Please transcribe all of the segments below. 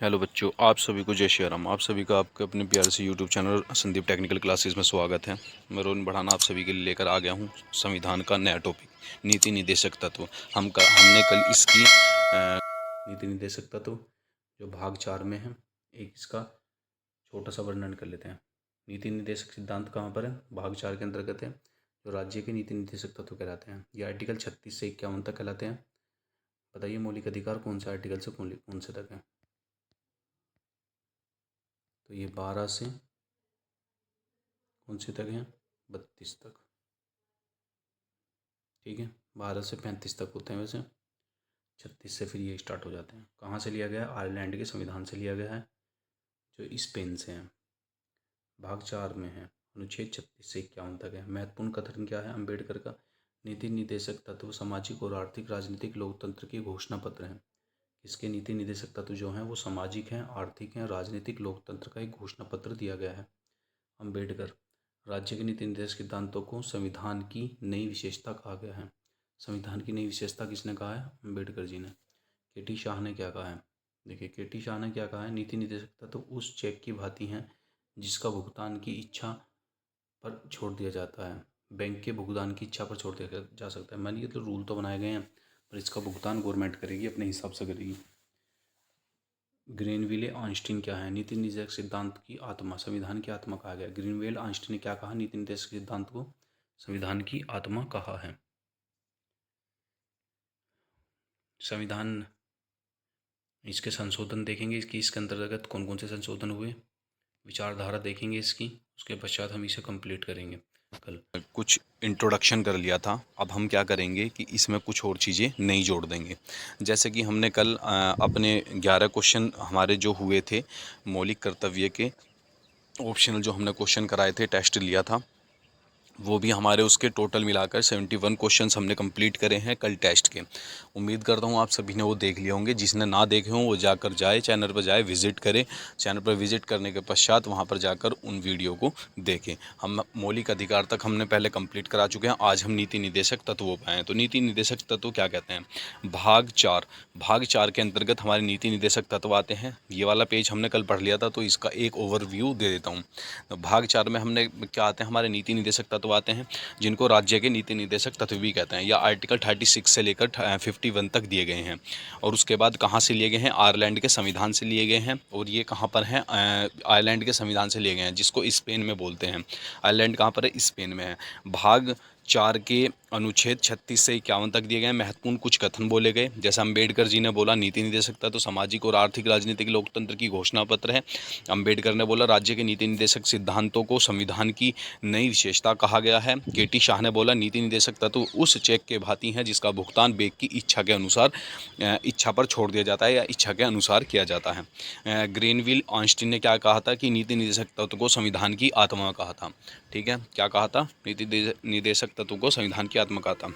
Hello बच्चों, आप सभी को जय श्री राम। आप सभी का आपके अपने प्यारे से YouTube channel Sandeep technical classes में स्वागत है। मैं रोहन बढ़ाना आप सभी के लिए लेकर आ गया हूँ संविधान का नया टॉपिक, नीति निर्देशक तत्व। हमने कल इसकी नीति निर्देशक तत्व जो भाग 4 में है, एक इसका छोटा सा वर्णन कर लेते हैं। नीति निर्देशक सिद्धांत कहाँ पर है? भाग 4 के अंतर्गत है, जो राज्य के नीति निर्देशक तत्व कहलाते हैं। ये आर्टिकल 36 से 51 तक कहलाते हैं। बताइए, मौलिक अधिकार कौन से आर्टिकल से कौन से तक है? तो ये 12 से कौन से तक हैं? 32 तक। ठीक है, 12 से 35 तक होते हैं वैसे। 36 से फिर ये स्टार्ट हो जाते हैं। कहाँ से लिया गया है? आयरलैंड के संविधान से लिया गया है, जो स्पेन से है। भाग 4 में है, अनुच्छेद 36 से 51 तक है। महत्वपूर्ण कथन क्या है अम्बेडकर का? नीति निर्देशक तत्व सामाजिक और आर्थिक राजनीतिक लोकतंत्र की घोषणा पत्र है। इसके नीति निर्देशक तत्व जो हैं वो सामाजिक हैं, आर्थिक हैं, राजनीतिक लोकतंत्र का एक घोषणा पत्र दिया गया है। अम्बेडकर, राज्य के नीति निर्देशक सिद्धांतों को संविधान की नई विशेषता कहा गया है। संविधान की नई विशेषता किसने कहा है? अम्बेडकर जी ने। केटी शाह ने क्या कहा है? देखिए, केटी शाह ने क्या कहा है? नीति निर्देशक तत्व उस चेक की भांति हैं जिसका भुगतान की इच्छा पर छोड़ दिया जाता है। बैंक के भुगतान की इच्छा पर छोड़ दिया जा सकता है। मान लीजिए, तो रूल तो बनाए गए हैं, पर इसका भुगतान गवर्नमेंट करेगी, अपने हिसाब से करेगी। ग्रीनविले ऑस्टिन क्या है? नीति निर्देशक सिद्धांत की आत्मा, संविधान की आत्मा कहा गया। ग्रीनवेल ऑस्टिन ने क्या कहा? नीति निर्देशक सिद्धांत को संविधान की आत्मा कहा है। संविधान, इसके संशोधन देखेंगे, इसके अंतर्गत कौन कौन से संशोधन हुए, विचारधारा देखेंगे इसकी, उसके पश्चात हम इसे कंप्लीट करेंगे। कल कुछ इंट्रोडक्शन कर लिया था, अब हम क्या करेंगे कि इसमें कुछ और चीज़ें नई जोड़ देंगे। जैसे कि हमने कल अपने 11 क्वेश्चन हमारे जो हुए थे मौलिक कर्तव्य के, ऑप्शनल जो हमने क्वेश्चन कराए थे, टेस्ट लिया था, वो भी हमारे उसके टोटल मिलाकर 71 क्वेश्चंस हमने कंप्लीट करे हैं कल टेस्ट के। उम्मीद करता हूँ आप सभी ने वो देख लिया होंगे। जिसने ना देखे हों वो जाकर जाए, चैनल पर जाए, विजिट करे। चैनल पर विजिट करने के पश्चात वहाँ पर जाकर उन वीडियो को देखें। हम मौलिक अधिकार तक हमने पहले कंप्लीट करा चुके हैं। आज हम नीति निर्देशक तत्वों पर आए। तो नीति निर्देशक तत्व क्या कहते हैं? भाग 4 के अंतर्गत हमारे नीति निर्देशक तत्व आते हैं। ये वाला पेज हमने कल पढ़ लिया था, तो इसका एक ओवरव्यू दे देता हूँ। तो भाग 4 में हमने क्या आते हैं? हमारे नीति निर्देशक तत्व आते हैं, जिनको राज्य के नीति निर्देशक तत्व भी कहते हैं, या आर्टिकल 36 से लेकर 51 तक दिए गए हैं। और उसके बाद कहाँ से लिए गए हैं? आयरलैंड के संविधान से लिए गए हैं। और ये कहाँ पर हैं? आयरलैंड के संविधान से लिए गए हैं, जिसको स्पेन में बोलते हैं। आयरलैंड कहाँ पर है? स्पेन में है। भाग 4 के अनुच्छेद 36 से 51 तक दिए गए। महत्वपूर्ण कुछ कथन बोले गए, जैसे अम्बेडकर जी ने बोला नीति निर्देशक तत्व सामाजिक और आर्थिक राजनीतिक लोकतंत्र की घोषणा पत्र है। अम्बेडकर ने बोला राज्य के नीति निर्देशक सिद्धांतों को संविधान की नई विशेषता कहा गया है। केटी शाह ने बोला नीति निर्देशक तत्व उस चेक के भांति है जिसका भुगतान बैंक की इच्छा के अनुसार इच्छा पर छोड़ दिया जाता है, या इच्छा के अनुसार किया जाता है। ग्रीनविल ऑस्टिन ने क्या कहा था? कि नीति निर्देशक तत्व को संविधान की आत्मा कहा था। ठीक है, क्या कहा था? नीति निर्देशक तत्व को संविधान की आत्मा कहा था।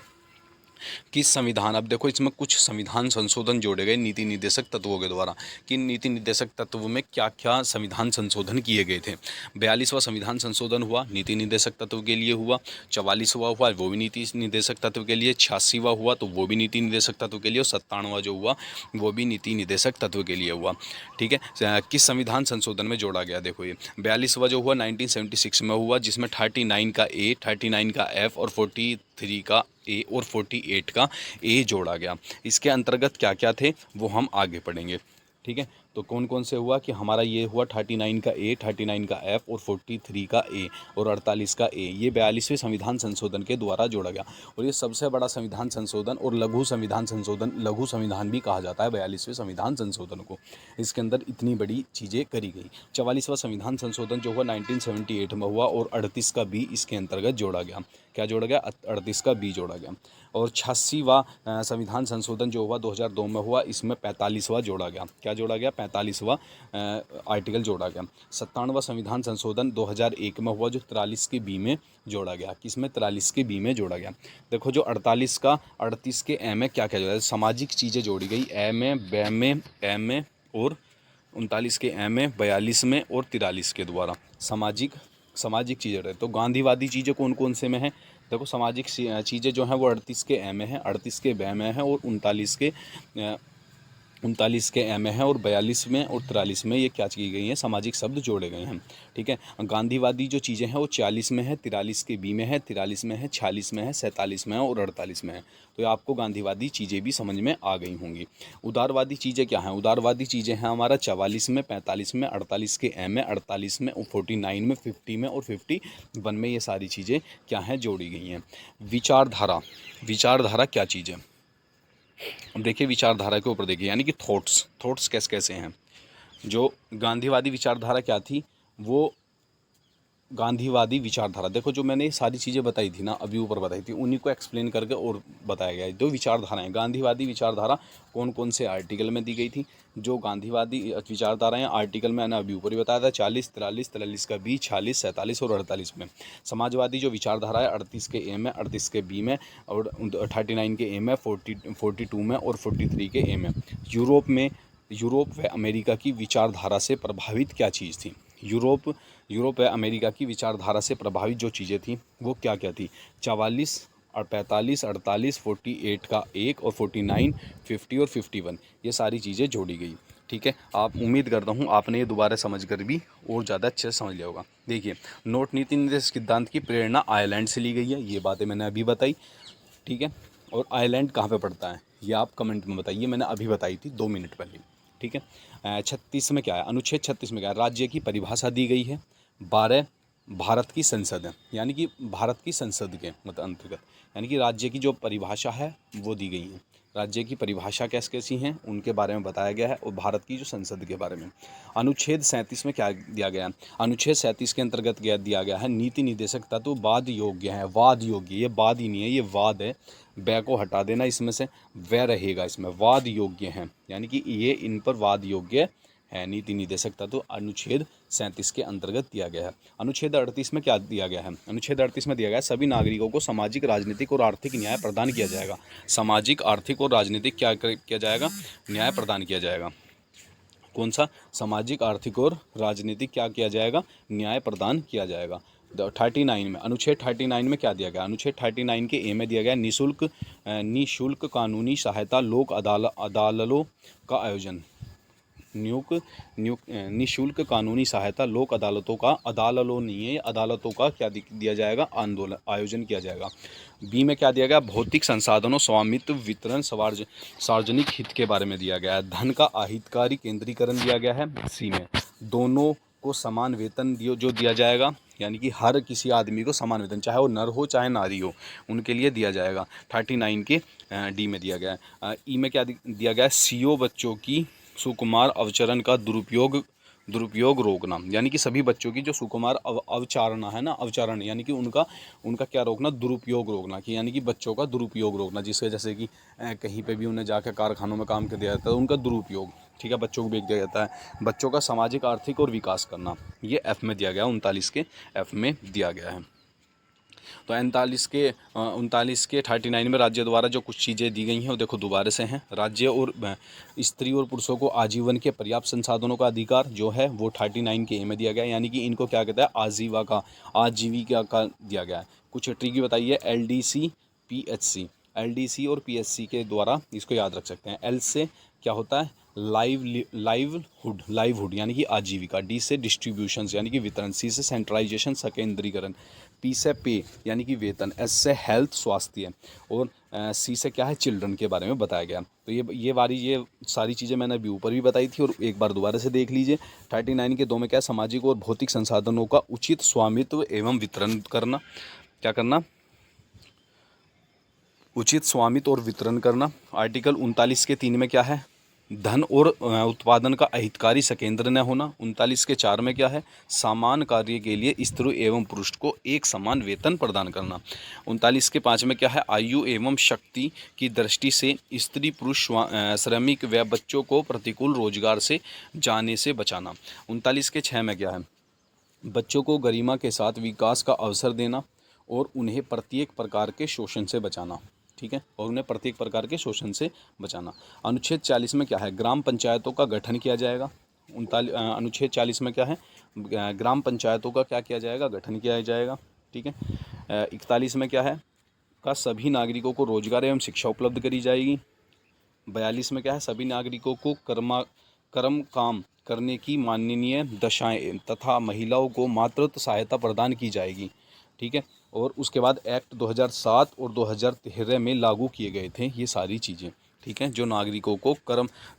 कि संविधान, अब देखो इसमें कुछ संविधान संशोधन जोड़े गए नीति निर्देशक तत्वों के द्वारा, कि नीति निर्देशक तत्व में क्या क्या संविधान संशोधन किए गए थे। 42वां संविधान संशोधन हुआ, नीति निर्देशक तत्व के लिए हुआ। 44वां हुआ, वो भी नीति निर्देशक तत्व के लिए। 86वां हुआ, तो वो भी नीति निर्देशक तत्व के लिए। और 97वां जो हुआ वो भी नीति निर्देशक तत्व के लिए हुआ। ठीक है, किस संविधान संशोधन में जोड़ा गया? देखो ये 42वां जो हुआ 1976 में हुआ, जिसमें 39 का ए, 39 का एफ और 43 का ए और 48 का ए जोड़ा गया। इसके अंतर्गत क्या क्या थे वो हम आगे पढ़ेंगे। ठीक है, तो कौन कौन से हुआ कि हमारा ये हुआ 39 का ए, 39 का एफ और 43 का ए और 48 का ए, ये 42वें संविधान संशोधन के द्वारा जोड़ा गया। और ये सबसे बड़ा संविधान संशोधन और लघु संविधान संशोधन, लघु संविधान भी कहा जाता है 42वें संविधान संशोधन को। इसके अंदर इतनी बड़ी चीज़ें करी गई। 44वां संविधान संशोधन जो हुआ 1978 में हुआ, और 38 का बी इसके अंतर्गत जोड़ा गया। क्या जोड़ा गया? 38 का बी जोड़ा गया। और 86वां संविधान संशोधन जो हुआ 2002 में हुआ, इसमें 45वां जोड़ा गया। क्या जोड़ा गया? 45वां आर्टिकल जोड़ा गया। 97वां संविधान संशोधन 2001 में हुआ, जो 43 के बी में जोड़ा गया। किसमें? 43 के बी में जोड़ा गया। देखो, जो 48 का 38 के ए में क्या क्या जोड़ा है? सामाजिक चीज़ें जोड़ी गई, ए में, बे में, एम में, और 39 के ए में, 42 में और 43 के द्वारा सामाजिक चीज़ें रहे। तो गांधीवादी चीज़ें कौन कौन से में है? देखो, सामाजिक चीज़ें जो हैं वो 38 के ए में है, 38 के बे में है और 39 के 39 के ए में है और 42 में और 43 में ये क्या की गई हैं, सामाजिक शब्द जोड़े गए हैं। ठीक है, गांधीवादी जो चीज़ें हैं वो 40 में है, 43 के बी में है, 43 में है, 46 में है, 47 में है और 48 में है। तो ये आपको गांधीवादी चीज़ें भी समझ में आ गई होंगी। उदारवादी चीज़ें क्या हैं? उदारवादी चीज़ें हैं हमारा 44 में, 45 में, 48 के ए में, 48 में, 49 में, 50 में और 51 में ये सारी चीज़ें क्या हैं, जोड़ी गई हैं। विचारधारा, विचारधारा क्या चीज़ है? अब देखिए विचारधारा के ऊपर देखिए, यानी कि थॉट्स कैसे कैसे हैं। जो गांधीवादी विचारधारा क्या थी, वो गांधीवादी विचारधारा, देखो जो मैंने ये सारी चीज़ें बताई थी ना, अभी ऊपर बताई थी, उन्हीं को एक्सप्लेन करके और बताया गया है। जो विचारधाराएं, गांधीवादी विचारधारा कौन कौन से आर्टिकल में दी गई थी? जो गांधीवादी विचारधाराएं आर्टिकल में, अभी ऊपर ही बताया था, 40, 43, 43 का बी, 46, 47 और 48 में। समाजवादी जो विचारधारा है 38 के ए में, 38 के बी में और 39 के ए में, 42 में और 43 के ए में। यूरोप व अमेरिका की विचारधारा से प्रभावित क्या चीज़ थी? यूरोप व अमेरिका की विचारधारा से प्रभावित जो चीज़ें थी वो क्या क्या थी? 44 और 45, 48, 48 का एक और 49, 50 और 51, ये सारी चीज़ें जोड़ी गई। ठीक है, आप उम्मीद करता हूँ आपने ये दोबारा समझ कर भी और ज़्यादा अच्छे से समझ लिया होगा। देखिए, नोट नीति निर्देश सिद्धांत की प्रेरणा आयरलैंड से ली गई है, ये बातें मैंने अभी बताई। ठीक है, और आयरलैंड कहाँ पे पड़ता है ये आप कमेंट में बताइए, मैंने अभी बताई थी 2 मिनट पहले। ठीक है, 36 में क्या है? अनुच्छेद 36 में क्या है? राज्य की परिभाषा दी गई है। 12 भारत की संसद है, यानी कि भारत की संसद के मतलब अंतर्गत, यानी कि राज्य की जो परिभाषा है वो दी गई है। राज्य की परिभाषा कैसी कैसी हैं उनके बारे में बताया गया है, और भारत की जो संसद के बारे में। अनुच्छेद 37 में क्या दिया गया है? अनुच्छेद 37 के अंतर्गत दिया गया है, नीति निर्देशक तत्व वाद योग्य है। वाद योग्य, ये वाद ही नहीं है, ये वाद है। बै को हटा देना इसमें से, वह रहेगा इसमें, वाद योग्य हैं, यानी कि ये इन पर वाद योग्य है। नीति निर्देशक तत्व अनुच्छेद 37 के अंतर्गत दिया गया है। अनुच्छेद 38 में क्या दिया गया है? अनुच्छेद 38 में दिया गया है, सभी नागरिकों को सामाजिक, राजनीतिक और आर्थिक न्याय प्रदान किया जाएगा। सामाजिक, आर्थिक और राजनीतिक क्या किया जाएगा? न्याय प्रदान किया जाएगा। कौन सा? सामाजिक, आर्थिक और राजनीतिक क्या किया जाएगा? न्याय प्रदान किया जाएगा। 39 में, अनुच्छेद 39 में क्या दिया गया? अनुच्छेद 39 के ए में दिया गया, निःशुल्क कानूनी सहायता, लोक अदालतों का आयोजन। निःशुल्क कानूनी सहायता, लोक अदालतों का, अदालतों नहीं है, अदालतों का क्या दिया जाएगा? आयोजन किया जाएगा। बी में क्या दिया गया? भौतिक संसाधनों स्वामित्व वितरण सार्वजनिक हित के बारे में दिया गया है। धन का अहितकारी केंद्रीकरण दिया गया है। सी में दोनों को समान वेतन जो दिया जाएगा, यानी कि हर किसी आदमी को समान वेतन, चाहे वो नर हो चाहे नारी हो, उनके लिए दिया जाएगा। 39 के डी में दिया गया है। ई में क्या दिया गया है? सीओ बच्चों की सुकुमार अवचरण का दुरुपयोग रोकना, यानी कि सभी बच्चों की जो सुकुमार अवचारणा है ना, अवचारण यानी कि उनका क्या रोकना? दुरुपयोग रोकना, कि यानी कि बच्चों का दुरुपयोग रोकना, जिसके जैसे कि कहीं पे भी उन्हें जाकर कारखानों में काम कर दिया जाता है, उनका दुरुपयोग, ठीक है, बच्चों को बेच दिया जाता है। बच्चों का सामाजिक, आर्थिक और विकास करना, ये एफ में दिया गया, 39 के एफ में दिया गया है। तो 39 के 39 में राज्य द्वारा जो कुछ चीज़ें दी गई हैं वो देखो दोबारा से हैं। राज्य और स्त्री और पुरुषों को आजीवन के पर्याप्त संसाधनों का अधिकार जो है वो 39 के ए में दिया गया है, यानी कि इनको क्या कहता है? आजीविका का दिया गया है। कुछ ट्रिकी बताइए, LDC PHC, LDC और PHC के द्वारा इसको याद रख सकते हैं। L से क्या होता है? लाइवहुड यानी कि आजीविका। डी से डिस्ट्रीब्यूशन यानी कि वितरण। सी से सेंट्रलाइजेशन संकेंद्रीकरण। पी से पे यानी कि वेतन। एस से हेल्थ स्वास्थ्य। और सी से क्या है? चिल्ड्रन के बारे में बताया गया। तो ये सारी चीज़ें मैंने अभी ऊपर भी बताई थी और एक बार दोबारा से देख लीजिए। 39 के 2 में क्या है? सामाजिक और भौतिक संसाधनों का उचित स्वामित्व एवं वितरण करना। क्या करना? उचित स्वामित्व और वितरण करना। आर्टिकल 39 के 3 में क्या है? धन और उत्पादन का अहितकारी संकेंद्र न होना। 39 के 4 में क्या है? समान कार्य के लिए स्त्री एवं पुरुष को एक समान वेतन प्रदान करना। 39 के 5 में क्या है? आयु एवं शक्ति की दृष्टि से स्त्री पुरुष श्रमिक व बच्चों को प्रतिकूल रोजगार से जाने से बचाना। 39 के 6 में क्या है? बच्चों को गरिमा के साथ विकास का अवसर देना और उन्हें प्रत्येक प्रकार के शोषण से बचाना। ठीक है, और उन्हें प्रत्येक प्रकार के शोषण से बचाना। अनुच्छेद 40 में क्या है? ग्राम पंचायतों का गठन किया जाएगा। अनुच्छेद 40 में क्या है? ग्राम पंचायतों का क्या किया जाएगा? गठन किया जाएगा। ठीक है, 41 में क्या है? का सभी नागरिकों को रोजगार एवं शिक्षा उपलब्ध करी जाएगी। 42 में क्या है, सभी नागरिकों को कर्म काम करने की माननीय दशाएं तथा महिलाओं को मातृत्व सहायता प्रदान की जाएगी। ठीक है, और उसके बाद एक्ट 2007 और 2013 में लागू किए गए थे ये सारी चीज़ें। ठीक है, जो नागरिकों को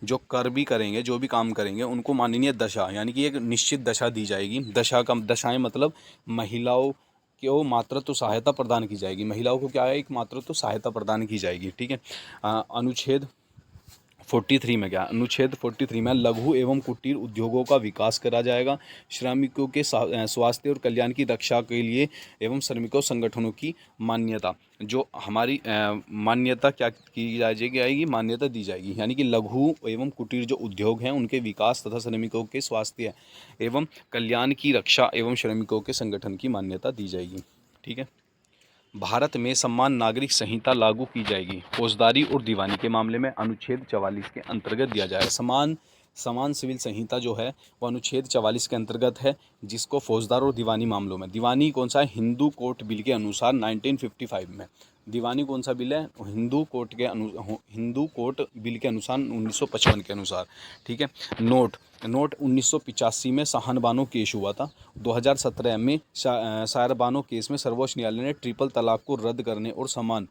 जो कर भी करेंगे, जो भी काम करेंगे, उनको माननीय दशा यानी कि एक निश्चित दशा दी जाएगी। दशाएं मतलब महिलाओं को मातृत्व सहायता प्रदान की जाएगी। महिलाओं को क्या है, एक मातृत्व सहायता प्रदान की जाएगी। ठीक है, अनुच्छेद 43 में क्या, अनुच्छेद 43 में लघु एवं कुटीर उद्योगों का विकास करा जाएगा। श्रमिकों के स्वास्थ्य और कल्याण की रक्षा के लिए एवं श्रमिकों संगठनों की मान्यता, जो हमारी मान्यता क्या की जाएगी, मान्यता दी जाएगी। यानी कि लघु एवं कुटीर जो उद्योग हैं उनके विकास तथा श्रमिकों के स्वास्थ्य एवं कल्याण की रक्षा एवं श्रमिकों के संगठन की मान्यता दी जाएगी। ठीक है, भारत में समान नागरिक संहिता लागू की जाएगी। फौजदारी और दीवानी के मामले में अनुच्छेद 44 के अंतर्गत दिया जाएगा। समान सिविल संहिता जो है वो अनुच्छेद 44 के अंतर्गत है, जिसको फौजदार और दीवानी मामलों में, दीवानी कौन सा है, हिंदू कोर्ट बिल के अनुसार 1955 में, दीवानी कौन सा बिल है, हिंदू कोर्ट बिल के अनुसार 1955 के अनुसार। ठीक है, नोट 1985 में सहान-बानो केस हुआ था। 2017 में सायर-बानो केस में सर्वोच्च न्यायालय ने ट्रिपल तलाक को रद्द करने और समान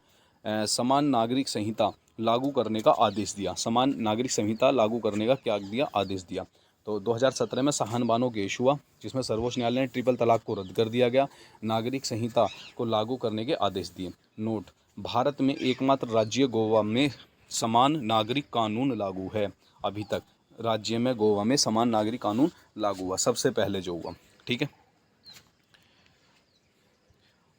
नागरिक संहिता लागू करने का आदेश दिया। समान नागरिक संहिता लागू करने का क्या दिया, आदेश दिया। तो 2017 में सहान-बानो केस हुआ, जिसमें सर्वोच्च न्यायालय ने ट्रिपल तलाक को रद्द कर दिया गया, नागरिक संहिता को लागू करने के आदेश दिए। नोट, भारत में एकमात्र राज्य गोवा में समान नागरिक कानून लागू है। अभी तक राज्य में गोवा में समान नागरिक कानून लागू हुआ, सबसे पहले जो हुआ। ठीक है,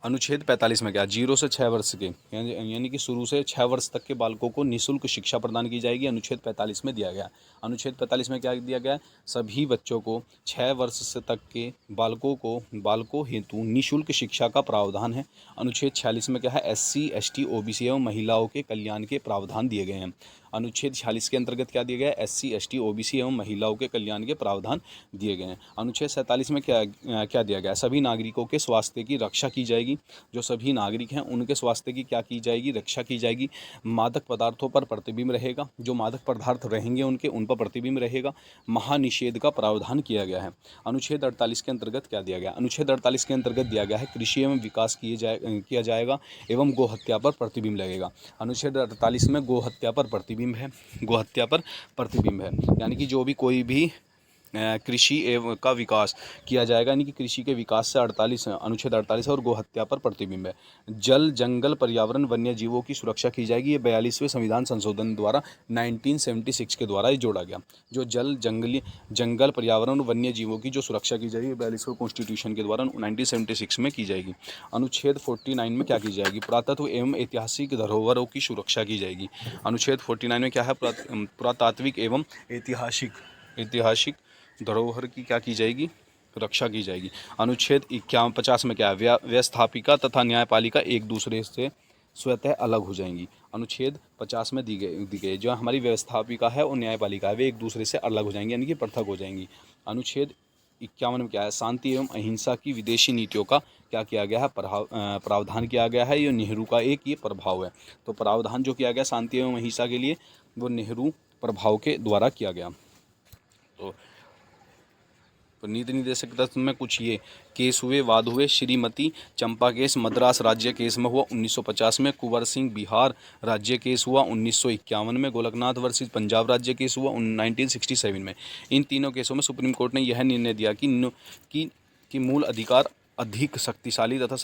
अनुच्छेद 45 में क्या, 0 से 6 वर्ष के यानी कि शुरू से 6 वर्ष तक के बालकों को निःशुल्क शिक्षा प्रदान की जाएगी। अनुच्छेद 45 में दिया गया। अनुच्छेद 45 में क्या दिया गया है, सभी बच्चों को 6 वर्ष से तक के बालकों हेतु निःशुल्क शिक्षा का प्रावधान है। अनुच्छेद 46 में क्या है, SC, ST, OBC एवं महिलाओं के कल्याण के प्रावधान दिए गए हैं। अनुच्छेद 46 के अंतर्गत क्या दिया गया है, SC, ST, OBC एवं महिलाओं के कल्याण के प्रावधान दिए गए हैं। अनुच्छेद 47 में क्या दिया गया है, सभी नागरिकों के स्वास्थ्य की रक्षा की जाएगी। जो सभी नागरिक हैं उनके स्वास्थ्य की क्या की जाएगी, रक्षा की जाएगी। मादक पदार्थों पर प्रतिबिंब रहेगा, जो मादक पदार्थ रहेंगे उन पर प्रतिबिंब रहेगा। महानिषेध का प्रावधान किया गया है। अनुच्छेद 48 के अंतर्गत क्या दिया गया, अनुच्छेद 48 के अंतर्गत दिया गया है कृषि एवं विकास किया जाएगा एवं गोहत्या पर प्रतिबिंब लगेगा। अनुच्छेद 48 में गोहत्या पर प्रतिबिंब है, यानी कि जो भी कोई भी कृषि एवं का विकास किया जाएगा, यानी कि कृषि के विकास से अनुच्छेद 48 और गोहत्या पर प्रतिबिंब है। जल जंगल पर्यावरण वन्य जीवों की सुरक्षा की जाएगी। ये 42वें संविधान संशोधन द्वारा 1976 के द्वारा ही जोड़ा गया। जो जंगल पर्यावरण वन्य जीवों की जो सुरक्षा की जाएगी 42वें कॉन्स्टिट्यूशन के द्वारा 1976 में की जाएगी। अनुच्छेद 49 में क्या की जाएगी, पुरातत्व एवं ऐतिहासिक धरोहरों की सुरक्षा की जाएगी। अनुच्छेद 49 में क्या है, पुरातात्विक एवं ऐतिहासिक धरोहर की क्या की जाएगी, रक्षा की जाएगी। अनुच्छेद 50 में क्या है, व्यवस्थापिका तथा न्यायपालिका एक दूसरे से स्वतः अलग हो जाएंगी। अनुच्छेद 50 में दी गई जो हमारी व्यवस्थापिका है और न्यायपालिका है वे एक दूसरे से अलग हो जाएंगी, यानी कि पृथक हो जाएंगी। अनुच्छेद 51 में क्या है, शांति एवं अहिंसा की विदेशी नीतियों का क्या किया गया है, प्रावधान किया गया है। ये नेहरू का ये प्रभाव है। तो प्रावधान जो किया गया शांति एवं अहिंसा के लिए वो नेहरू प्रभाव के द्वारा किया गया। तो नीति निर्देशक तत्व में कुछ ये केस हुए, वाद हुए। श्रीमती चंपा केस मद्रास राज्य केस में हुआ 1950 में। कुंवर सिंह बिहार राज्य केस हुआ 1951 में। गोलकनाथ वर्सेस पंजाब राज्य केस हुआ 1967 में। इन तीनों केसों में सुप्रीम कोर्ट ने यह निर्णय दिया कि मूल अधिकार अधिक शक्तिशाली तथा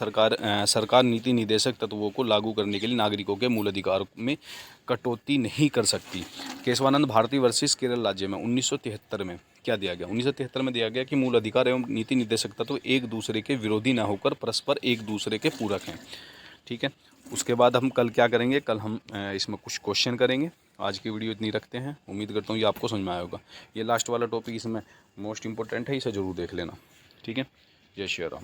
सरकार नीति निर्देशक तत्वों को लागू करने के लिए नागरिकों के मूल अधिकार में कटौती नहीं कर सकती। केशवानंद भारती वर्सेस केरल राज्य में 1973 में क्या दिया गया, 1973 में दिया गया कि मूल अधिकार एवं नीति निर्देशक तत्व एक दूसरे के विरोधी न होकर परस्पर एक दूसरे के पूरक हैं। ठीक है, उसके बाद हम कल क्या करेंगे, कल हम इसमें कुछ क्वेश्चन करेंगे। आज की वीडियो इतनी रखते हैं, उम्मीद करता हूँ ये आपको समझ में आया होगा। ये लास्ट वाला टॉपिक इसमें मोस्ट इंपॉर्टेंट है, इसे ज़रूर देख लेना। ठीक है, जय श्री राम।